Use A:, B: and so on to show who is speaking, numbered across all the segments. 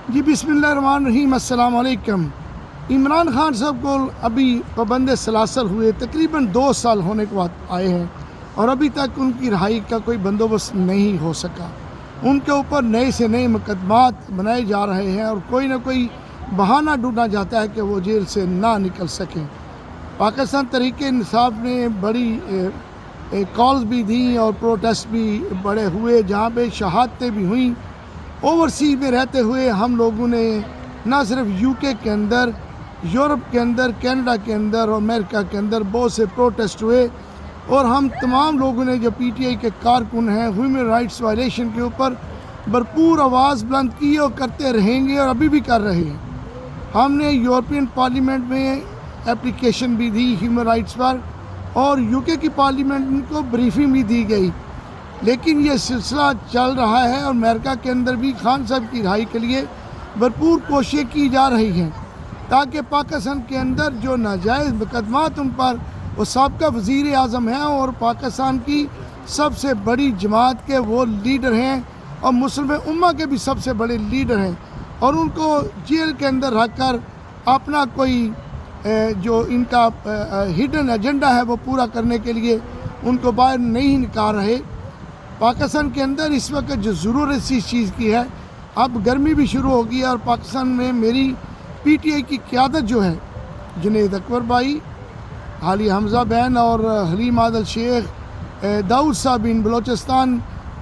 A: جی बिस्मिल्लाहिर्रहमानिर्रहीम अस्सलाम वालेकुम। इमरान खान साहब को अभी पाबंद सलासल हुए तकरीबन 2 साल होने के बाद आए हैं और अभी तक उनकी रिहाई का कोई बंदोबस्त नहीं हो सका। उनके ऊपर नए से नए मुकदमात बनाए जा रहे हैं और कोई ना कोई बहाना ढूंढा जाता है कि वो जेल से ना निकल सकें। पाकिस्तान तहरीक इंसाफ ने बड़ी कॉल्स भी दी और प्रोटेस्ट भी बड़े हुए, जहाँ पे शहादतें भी हुई। ओवरसीज में रहते हुए हम लोगों ने ना सिर्फ यूके के अंदर, यूरोप के अंदर, कनाडा के अंदर और अमेरिका के अंदर बहुत से प्रोटेस्ट हुए और हम तमाम लोगों ने जो पीटीआई के कारकुन हैं ह्यूमन राइट्स वायलेशन के ऊपर भरपूर आवाज़ बुलंद की और करते रहेंगे और अभी भी कर रहे हैं। हमने यूरोपियन पार्लियामेंट में एप्लीकेशन भी दी ह्यूमन राइट्स पर और यूके की पार्लियामेंट को ब्रीफिंग भी दी गई, लेकिन ये सिलसिला चल रहा है और अमेरिका के अंदर भी खान साहब की रिहाई के लिए भरपूर कोशिशें की जा रही हैं ताकि पाकिस्तान के अंदर जो नाजायज़ मुकदमात उन पर, वो साबका वज़ीर आज़म हैं और पाकिस्तान की सबसे बड़ी जमात के वो लीडर हैं और मुस्लिम उम्मा के भी सबसे बड़े लीडर हैं और उनको जेल के अंदर रख कर अपना कोई जो इनका हिडन एजेंडा है वो पूरा करने के लिए उनको बाहर नहीं निकाल रहे। पाकिस्तान के अंदर इस वक्त जो ज़रूरत इस चीज़ की है, अब गर्मी भी शुरू हो गई है और पाकिस्तान में मेरी पीटीआई की क़यादत जो है, जुनैद अकबर भाई, हालिया हमज़ा बहन और हलीम आदल शेख, दाऊद साहब इन बलोचिस्तान,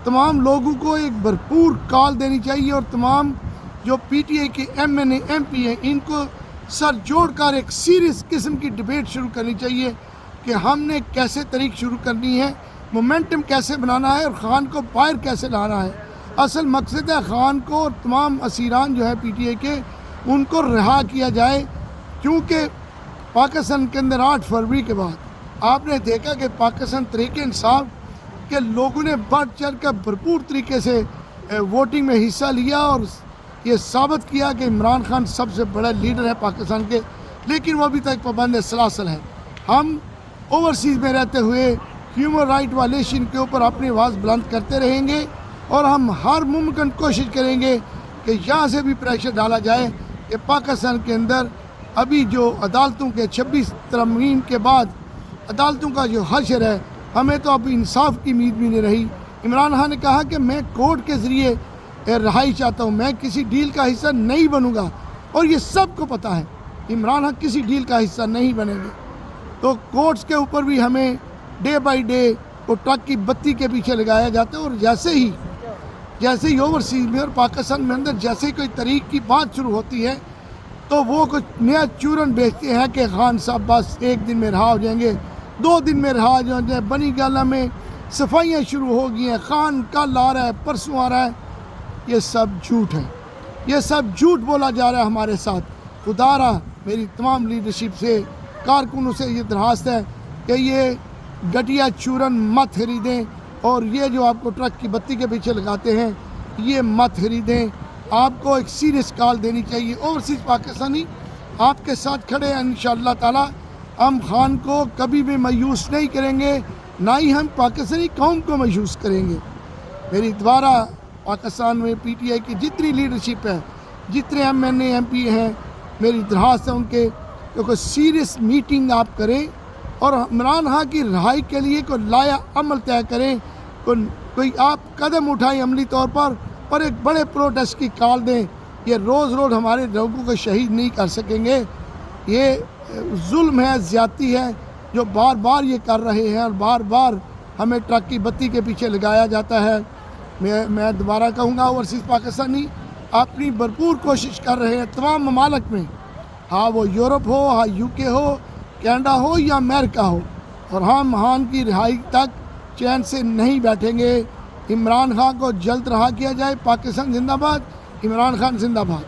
A: तमाम लोगों को एक भरपूर कॉल देनी चाहिए और तमाम जो पीटीआई के एमएनए एमपी हैं इनको सर जोड़कर एक सीरियस किस्म की डिबेट शुरू करनी चाहिए कि हमने कैसे तरीक शुरू करनी है, मोमेंटम कैसे बनाना है और ख़ान को बाहर कैसे लाना है। असल मकसद है ख़ान को और तमाम असीरान जो है पीटीआई के, उनको रिहा किया जाए, क्योंकि पाकिस्तान के अंदर 8 फरवरी के बाद आपने देखा कि पाकिस्तान तहरीक इंसाफ के लोगों ने बढ़ चढ़ कर भरपूर तरीके से वोटिंग में हिस्सा लिया और ये साबित किया कि इमरान खान सबसे बड़ा लीडर है पाकिस्तान के, लेकिन वो अभी तक पाबंद सलासल है। हम ओवरसीज़ में रहते हुए ह्यूमन राइट वायलेशन के ऊपर अपनी आवाज़ बुलंद करते रहेंगे और हम हर मुमकिन कोशिश करेंगे कि यहाँ से भी प्रेशर डाला जाए कि पाकिस्तान के अंदर अभी जो अदालतों के 26 तरमीम के बाद अदालतों का जो हशर है, हमें तो अब इंसाफ की उम्मीद भी नहीं रही। इमरान खान ने कहा कि मैं कोर्ट के ज़रिए रिहाई चाहता हूँ, मैं किसी डील का हिस्सा नहीं बनूँगा और ये सबको पता है इमरान खान किसी डील का हिस्सा नहीं बनेंगे। तो कोर्ट्स के ऊपर भी हमें डे बाई डे वो ट्रक की बत्ती के पीछे लगाया जाता है और जैसे ही ओवरसीज़ में और पाकिस्तान में अंदर जैसे ही कोई तरीक़ की बात शुरू होती है तो वो कुछ नया चूरन बेचते हैं कि खान साहब बस 1 दिन में रहा हो जाएंगे, 2 दिन में रहा हो जाएंगे। बनी गाला में सफाइयाँ शुरू हो गई हैं, खान कल आ रहा है, परसों आ रहा है। ये सब झूठ है, ये सब झूठ बोला जा रहा है हमारे साथ। खुदारा मेरी तमाम लीडरशिप से, कारकुनों से ये दरख्वास्त है कि ये घटिया चूरन मत खरीदें और ये जो आपको ट्रक की बत्ती के पीछे लगाते हैं ये मत खरीदें। आपको एक सीरियस कॉल देनी चाहिए। ओवरसीज़ पाकिस्तानी आपके साथ खड़े हैं इंशाअल्लाह ताला। हम खान को कभी भी मायूस नहीं करेंगे, ना ही हम पाकिस्तानी कौम को मायूस करेंगे। मेरी दोबारा पाकिस्तान में पीटीआई की जितनी लीडरशिप है, जितने एमएनए एमपी हैं, मेरी दरख्वास्त है उनके तो कोई सीरियस मीटिंग आप करें और इमरान खान की रिहाई के लिए कोई लाया अमल तय करें, कोई आप कदम उठाएं अमली तौर पर और एक बड़े प्रोटेस्ट की कॉल दें। ये रोज़ हमारे लोगों को शहीद नहीं कर सकेंगे। ये जुल्म है, ज़्यादती है जो बार बार ये कर रहे हैं और बार बार हमें ट्रक की बत्ती के पीछे लगाया जाता है। मैं दोबारा कहूँगा ओवरसीज़ पाकिस्तानी अपनी भरपूर कोशिश कर रहे हैं तमाम ममालिक में, हाँ वो यूरोप हो, हाँ यूके हो, कनाडा हो या अमेरिका हो, और हम खान की रिहाई तक चैन से नहीं बैठेंगे। इमरान खान को जल्द रहा किया जाए। पाकिस्तान जिंदाबाद, इमरान खान जिंदाबाद।